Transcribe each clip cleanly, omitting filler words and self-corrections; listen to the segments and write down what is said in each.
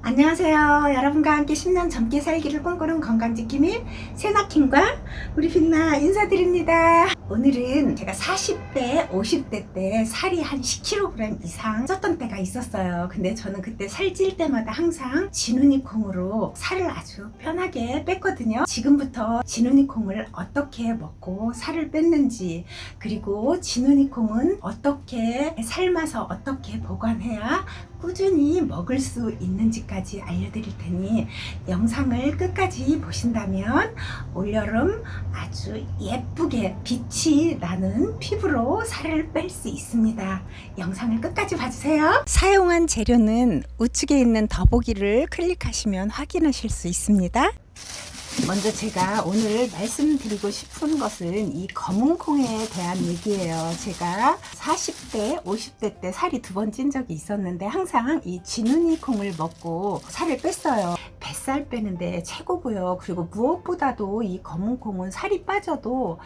안녕하세요. 여러분과 함께 10년 젊게 살기를 꿈꾸는 건강지킴이 세나킴과 우리 빛나 인사드립니다. 오늘은 제가 40대, 50대 때 살이 한 10kg 이상 쪘던 때가 있었어요. 근데 저는 그때 살찔 때마다 항상 진우니 콩으로 살을 아주 편하게 뺐거든요. 지금부터 진우니 콩을 어떻게 먹고 살을 뺐는지, 그리고 진우니 콩은 어떻게 삶아서 어떻게 보관해야 꾸준히 먹을 수 있는지까지 알려드릴 테니 영상을 끝까지 보신다면 올여름 아주 예쁘게 빛이 나는 피부로 살을 뺄 수 있습니다. 영상을 끝까지 봐주세요. 사용한 재료는 우측에 있는 더보기를 클릭하시면 확인하실 수 있습니다. 먼저 제가 오늘 말씀드리고 싶은 것은 이 검은콩에 대한 얘기예요. 제가 40대, 50대 때 살이 2번 찐 적이 있었는데 항상 이 진우니 콩을 먹고 살을 뺐어요. 뱃살 빼는데 최고고요. 그리고 무엇보다도 이 검은콩은 살이 빠져도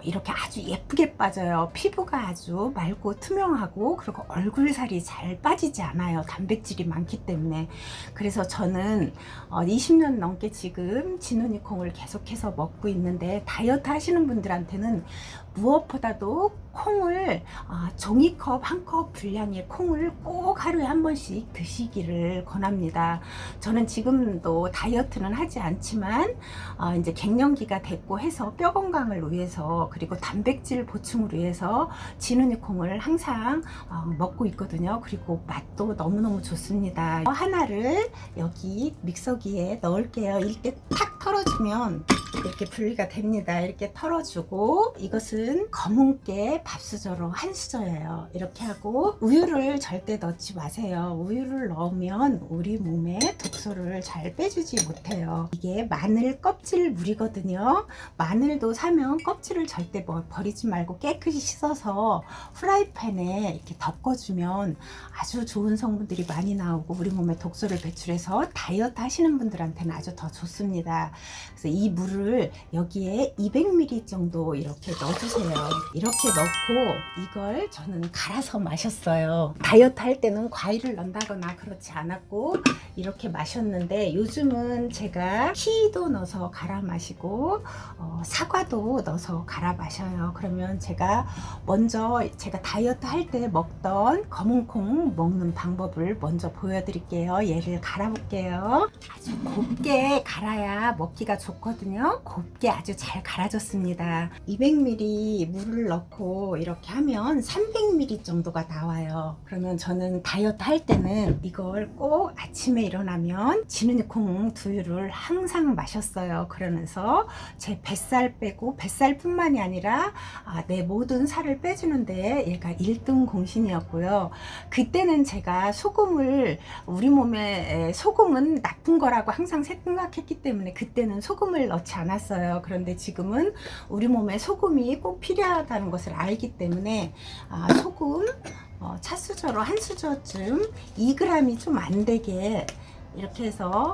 이렇게 아주 예쁘게 빠져요. 피부가 아주 맑고 투명하고, 그리고 얼굴살이 잘 빠지지 않아요. 단백질이 많기 때문에. 그래서 저는 20년 넘게 지금 진우니 콩을 계속해서 먹고 있는데, 다이어트 하시는 분들한테는 무엇보다도 콩을 종이컵 1컵 분량의 콩을 꼭 하루에 한 번씩 드시기를 권합니다. 저는 지금도 다이어트는 하지 않지만 이제 갱년기가 됐고 해서 뼈 건강을 위해서, 그리고 단백질 보충을 위해서 진우니 콩을 항상 먹고 있거든요. 그리고 맛도 너무너무 좋습니다. 하나를 여기 믹서기에 넣을게요. 이렇게 탁 털어주면 이렇게 분리가 됩니다. 이렇게 털어주고, 이것은 검은깨 밥수저로 한 수저예요. 이렇게 하고 우유를 절대 넣지 마세요. 우유를 넣으면 우리 몸에 독소를 잘 빼주지 못해요. 이게 마늘 껍질 물이거든요. 마늘도 사면 껍질을 절대 버리지 말고 깨끗이 씻어서 프라이팬에 이렇게 덮어주면 아주 좋은 성분들이 많이 나오고 우리 몸에 독소를 배출해서 다이어트 하시는 분들한테는 아주 더 좋습니다. 그래서 이 물을 여기에 200ml 정도 이렇게 넣어주세요. 이렇게 넣고 이걸 저는 갈아서 마셨어요. 다이어트 할 때는 과일을 넣는다거나 그렇지 않았고 이렇게 마셨는데, 요즘은 제가 키도 넣어서 갈아 마시고 사과도 넣어서 갈아 마셔요. 그러면 제가 먼저 제가 다이어트 할 때 먹던 검은콩 먹는 방법을 먼저 보여드릴게요. 얘를 갈아 볼게요. 아주 곱게 갈아야 먹기가 좋거든요. 곱게 아주 잘 갈아졌습니다. 200ml 물을 넣고 이렇게 하면 300ml 정도가 나와요. 그러면 저는 다이어트 할 때는 이걸 꼭 아침에 일어나면 진우니 콩 두유를 항상 마셨어요. 그러면서 제 뱃살 빼고, 뱃살뿐만이 아니라 내 모든 살을 빼주는데 얘가 1등 공신이었고요. 그때는 제가 소금을, 우리 몸에 소금은 나쁜 거라고 항상 생각했기 때문에 그때는 소금을 넣지 않았어요. 그런데 지금은 우리 몸에 소금이 꼭 필요하다는 것을 알기 때문에 소금 찻수저로 한 수저쯤 2g이 좀 안 되게 이렇게 해서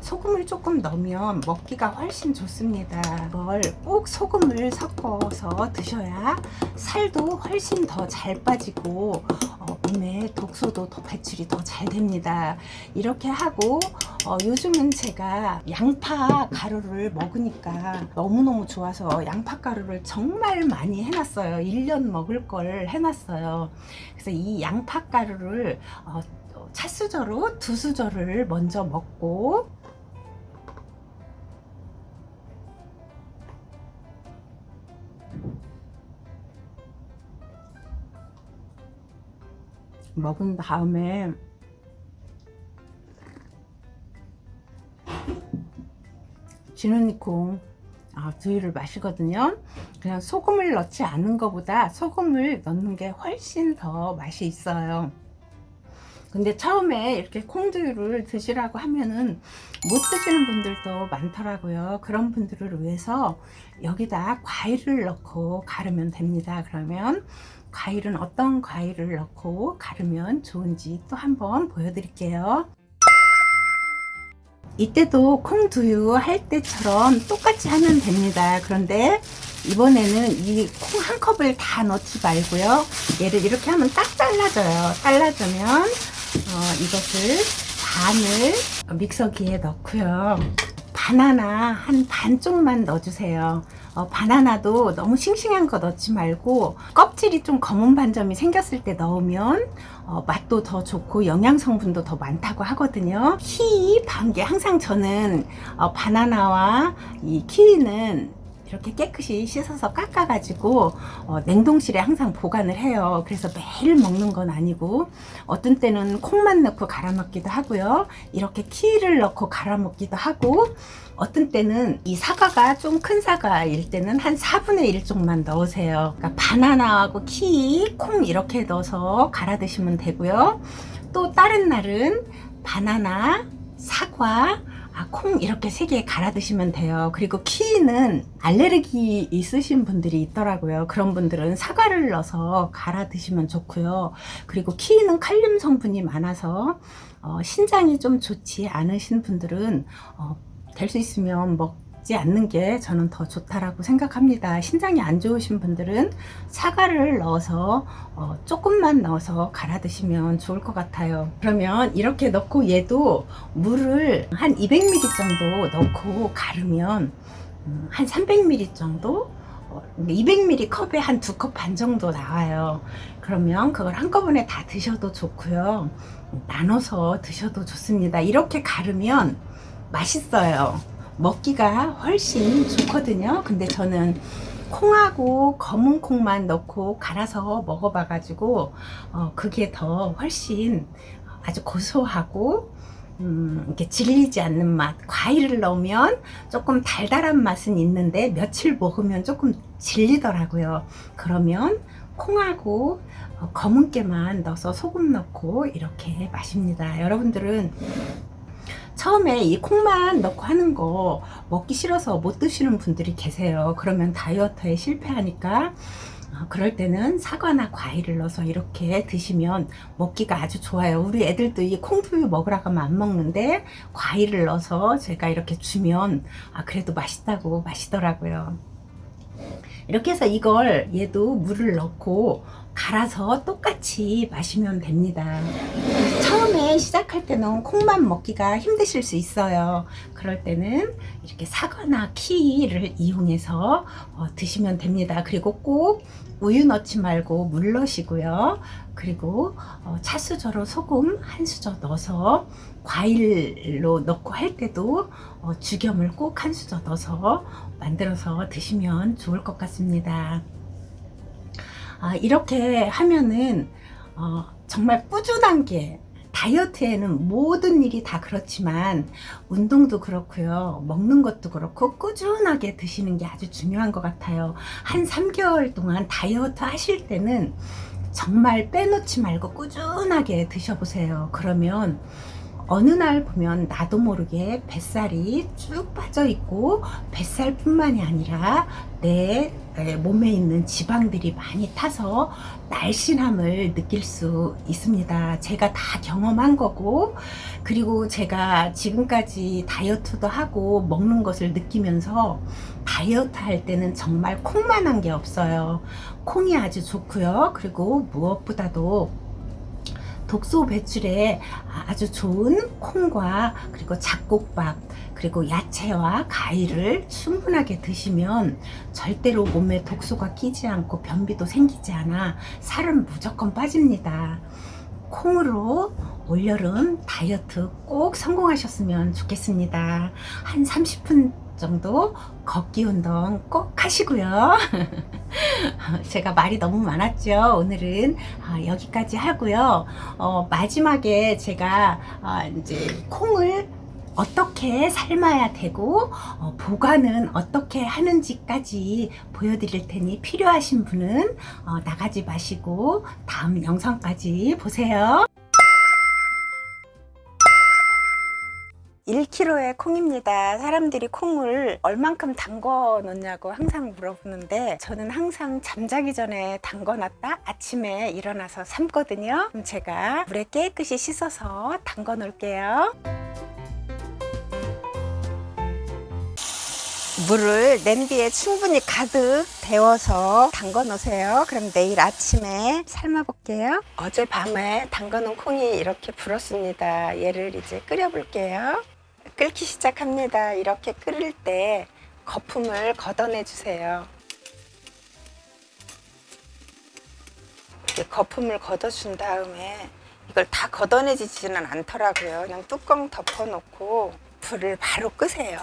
소금을 조금 넣으면 먹기가 훨씬 좋습니다. 이걸 꼭 소금을 섞어서 드셔야 살도 훨씬 더 잘 빠지고 몸에 독소도 더 배출이 더 잘 됩니다. 이렇게 하고 요즘은 제가 양파 가루를 먹으니까 너무너무 좋아서 양파 가루를 정말 많이 해놨어요. 1년 먹을 걸 해놨어요. 그래서 이 양파 가루를 찻수저로 2수저를 먼저 먹고, 먹은 다음에 진우니 콩 두유를 마시거든요. 그냥 소금을 넣지 않은 것보다 소금을 넣는 게 훨씬 더 맛이 있어요. 근데 처음에 이렇게 콩두유를 드시라고 하면은 못 드시는 분들도 많더라고요. 그런 분들을 위해서 여기다 과일을 넣고 가르면 됩니다. 그러면 과일은 어떤 과일을 넣고 가르면 좋은지 또 한번 보여드릴게요. 이때도 콩두유 할 때처럼 똑같이 하면 됩니다. 그런데 이번에는 이 콩 한 컵을 다 넣지 말고요. 얘를 이렇게 하면 딱 잘라져요. 잘라주면 이것을 반을 믹서기에 넣고요. 바나나 한 반쪽만 넣어주세요. 바나나도 너무 싱싱한 거 넣지 말고 껍질이 좀 검은 반점이 생겼을 때 넣으면 맛도 더 좋고 영양 성분도 더 많다고 하거든요. 키위 반개, 항상 저는 바나나와 이 키위는 이렇게 깨끗이 씻어서 깎아가지고 냉동실에 항상 보관을 해요. 그래서 매일 먹는 건 아니고 어떤 때는 콩만 넣고 갈아 먹기도 하고요. 이렇게 키위를 넣고 갈아 먹기도 하고 어떤 때는 이 사과가 좀 큰 사과일 때는 한 4분의 1 쪽만 넣으세요. 그러니까 바나나하고 키위, 콩 이렇게 넣어서 갈아 드시면 되고요. 또 다른 날은 바나나, 사과, 콩 이렇게 3개 갈아 드시면 돼요. 그리고 키위는 알레르기 있으신 분들이 있더라고요. 그런 분들은 사과를 넣어서 갈아 드시면 좋고요. 그리고 키위는 칼륨 성분이 많아서 신장이 좀 좋지 않으신 분들은 될 수 있으면 먹지 않는 게 저는 더 좋다라고 생각합니다. 신장이 안 좋으신 분들은 사과를 넣어서 조금만 넣어서 갈아 드시면 좋을 것 같아요. 그러면 이렇게 넣고 얘도 물을 한 200ml 정도 넣고 갈으면 한 300ml 정도 200ml 컵에 한 2컵 반 정도 나와요. 그러면 그걸 한꺼번에 다 드셔도 좋고요. 나눠서 드셔도 좋습니다. 이렇게 갈으면 맛있어요. 먹기가 훨씬 좋거든요. 근데 저는 콩하고 검은 콩만 넣고 갈아서 먹어봐 가지고 그게 더 훨씬 아주 고소하고 이렇게 질리지 않는 맛. 과일을 넣으면 조금 달달한 맛은 있는데 며칠 먹으면 조금 질리더라고요. 그러면 콩하고 검은 깨만 넣어서 소금 넣고 이렇게 마십니다. 여러분들은 처음에 이 콩만 넣고 하는 거 먹기 싫어서 못 드시는 분들이 계세요. 그러면 다이어트에 실패하니까 그럴 때는 사과나 과일을 넣어서 이렇게 드시면 먹기가 아주 좋아요. 우리 애들도 이 콩두유 먹으라고 하면 안 먹는데 과일을 넣어서 제가 이렇게 주면 그래도 맛있다고 마시더라고요. 이렇게 해서 이걸 얘도 물을 넣고 갈아서 똑같이 마시면 됩니다. 처음에 시작할 때는 콩만 먹기가 힘드실 수 있어요. 그럴 때는 이렇게 사과나 키위를 이용해서 드시면 됩니다. 그리고 꼭 우유 넣지 말고 물 넣으시고요. 그리고 차수저로 소금 한 수저 넣어서 과일로 넣고 할 때도 죽염을 꼭 한 수저 넣어서 만들어서 드시면 좋을 것 같습니다. 이렇게 하면은 정말 꾸준한 게, 다이어트에는 모든 일이 다 그렇지만 운동도 그렇고요, 먹는 것도 그렇고 꾸준하게 드시는 게 아주 중요한 것 같아요. 한 3개월 동안 다이어트 하실 때는 정말 빼놓지 말고 꾸준하게 드셔보세요. 그러면 어느 날 보면 나도 모르게 뱃살이 쭉 빠져 있고, 뱃살뿐만이 아니라 내 몸에 있는 지방들이 많이 타서 날씬함을 느낄 수 있습니다. 제가 다 경험한 거고, 그리고 제가 지금까지 다이어트도 하고 먹는 것을 느끼면서 다이어트 할 때는 정말 콩만한 게 없어요. 콩이 아주 좋고요. 그리고 무엇보다도 독소 배출에 아주 좋은 콩과 그리고 잡곡밥, 그리고 야채와 과일을 충분하게 드시면 절대로 몸에 독소가 끼지 않고 변비도 생기지 않아 살은 무조건 빠집니다. 콩으로 올여름 다이어트 꼭 성공하셨으면 좋겠습니다. 한 30분 정도 걷기 운동 꼭 하시고요. 제가 말이 너무 많았죠. 오늘은 여기까지 하고요. 마지막에 제가 이제 콩을 어떻게 삶아야 되고 보관은 어떻게 하는지까지 보여드릴 테니 필요하신 분은 나가지 마시고 다음 영상까지 보세요. 1kg의 콩입니다. 사람들이 콩을 얼만큼 담궈 놓냐고 항상 물어보는데, 저는 항상 잠자기 전에 담궈 놨다 아침에 일어나서 삶거든요. 그럼 제가 물에 깨끗이 씻어서 담궈 놓을게요. 물을 냄비에 충분히 가득 데워서 담궈 놓으세요. 그럼 내일 아침에 삶아 볼게요. 어젯밤에 담궈 놓은 콩이 이렇게 불었습니다. 얘를 이제 끓여 볼게요. 끓기 시작합니다. 이렇게 끓을 때 거품을 걷어내 주세요. 이렇게 거품을 걷어준 다음에 이걸 다 걷어내지지는 않더라고요. 그냥 뚜껑 덮어 놓고 불을 바로 끄세요.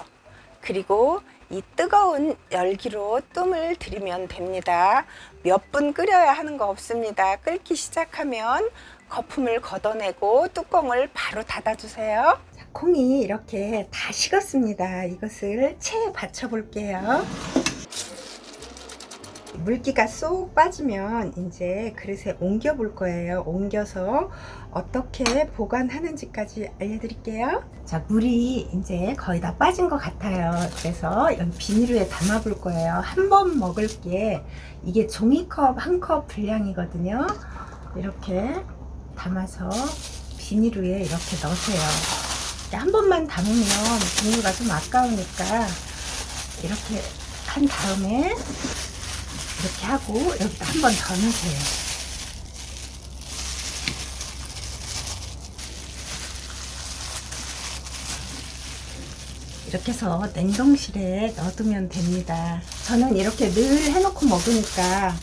그리고 이 뜨거운 열기로 뜸을 들이면 됩니다. 몇 분 끓여야 하는 거 없습니다. 끓기 시작하면 거품을 걷어내고 뚜껑을 바로 닫아주세요. 콩이 이렇게 다 식었습니다. 이것을 체에 받쳐 볼게요. 물기가 쏙 빠지면 이제 그릇에 옮겨 볼 거예요. 옮겨서 어떻게 보관하는지까지 알려드릴게요. 자, 물이 이제 거의 다 빠진 것 같아요. 그래서 여기 비닐에 담아 볼 거예요. 한 번 먹을 게 이게 종이컵 한 컵 분량이거든요. 이렇게 담아서 비닐에 이렇게 넣으세요. 한 번만 담으면 비닐가 좀 아까우니까 이렇게 한 다음에 이렇게 하고 여기다 한 번 더 넣으세요. 이렇게 해서 냉동실에 넣어두면 됩니다. 저는 이렇게 늘 해놓고 먹으니까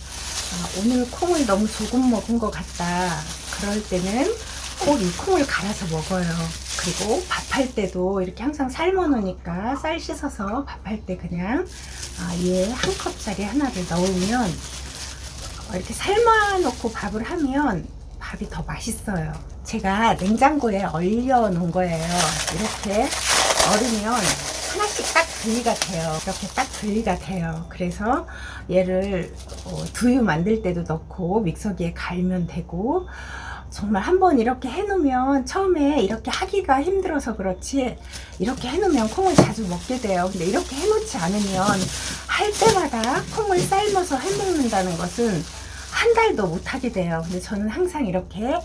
오늘 콩을 너무 조금 먹은 것 같다. 그럴 때는 꼭 이 콩을 갈아서 먹어요. 그리고 밥할 때도 이렇게 항상 삶아 놓으니까 쌀 씻어서 밥할 때 그냥 얘 한 컵짜리 하나를 넣으면 이렇게 삶아 놓고 밥을 하면 밥이 더 맛있어요. 제가 냉장고에 얼려 놓은 거예요. 이렇게 얼으면 하나씩 딱 분리가 돼요. 이렇게 딱 분리가 돼요. 그래서 얘를 두유 만들 때도 넣고 믹서기에 갈면 되고, 정말 한번 이렇게 해놓으면 처음에 이렇게 하기가 힘들어서 그렇지 이렇게 해놓으면 콩을 자주 먹게 돼요. 근데 이렇게 해놓지 않으면 할 때마다 콩을 삶아서 해먹는다는 것은 한 달도 못 하게 돼요. 근데 저는 항상 이렇게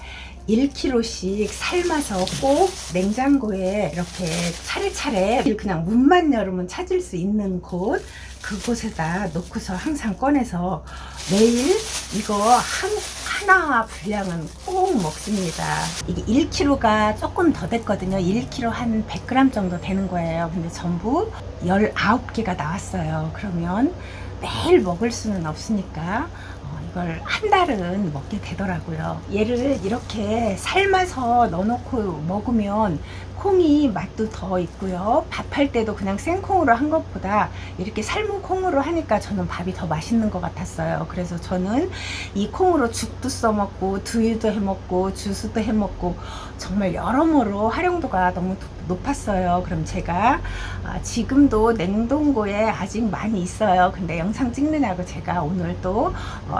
1kg씩 삶아서 꼭 냉장고에 이렇게 차례차례 그냥 문만 열으면 찾을 수 있는 곳, 그곳에다 놓고서 항상 꺼내서 매일 이거 하나 분량은 꼭 먹습니다. 이게 1kg가 조금 더 됐거든요. 1kg 한 100g 정도 되는 거예요. 근데 전부 19개가 나왔어요. 그러면 매일 먹을 수는 없으니까 이걸 한 달은 먹게 되더라고요. 얘를 이렇게 삶아서 넣어놓고 먹으면 콩이 맛도 더 있고요. 밥할 때도 그냥 생콩으로 한 것보다 이렇게 삶은 콩으로 하니까 저는 밥이 더 맛있는 것 같았어요. 그래서 저는 이 콩으로 죽도 써먹고 두유도 해먹고 주스도 해먹고 정말 여러모로 활용도가 너무 높았어요. 그럼 제가 지금도 냉동고에 아직 많이 있어요. 근데 영상 찍느냐고 제가 오늘 또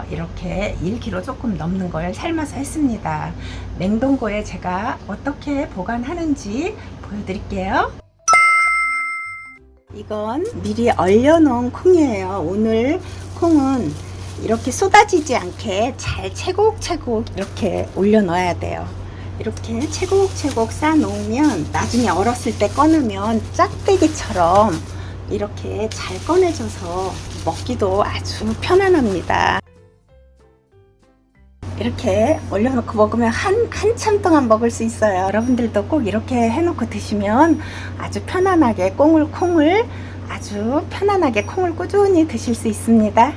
이렇게 1kg 조금 넘는 걸 삶아서 했습니다. 냉동고에 제가 어떻게 보관하는지 보여드릴게요. 이건 미리 얼려놓은 콩이에요. 오늘 콩은 이렇게 쏟아지지 않게 잘 차곡차곡 이렇게 올려 넣어야 돼요. 이렇게 차곡차곡 쌓아 놓으면 나중에 얼었을 때 꺼내면 짝대기처럼 이렇게 잘 꺼내져서 먹기도 아주 편안합니다. 이렇게 올려놓고 먹으면 한참 동안 먹을 수 있어요. 여러분들도 꼭 이렇게 해놓고 드시면 아주 편안하게 콩을 아주 편안하게 콩을 꾸준히 드실 수 있습니다.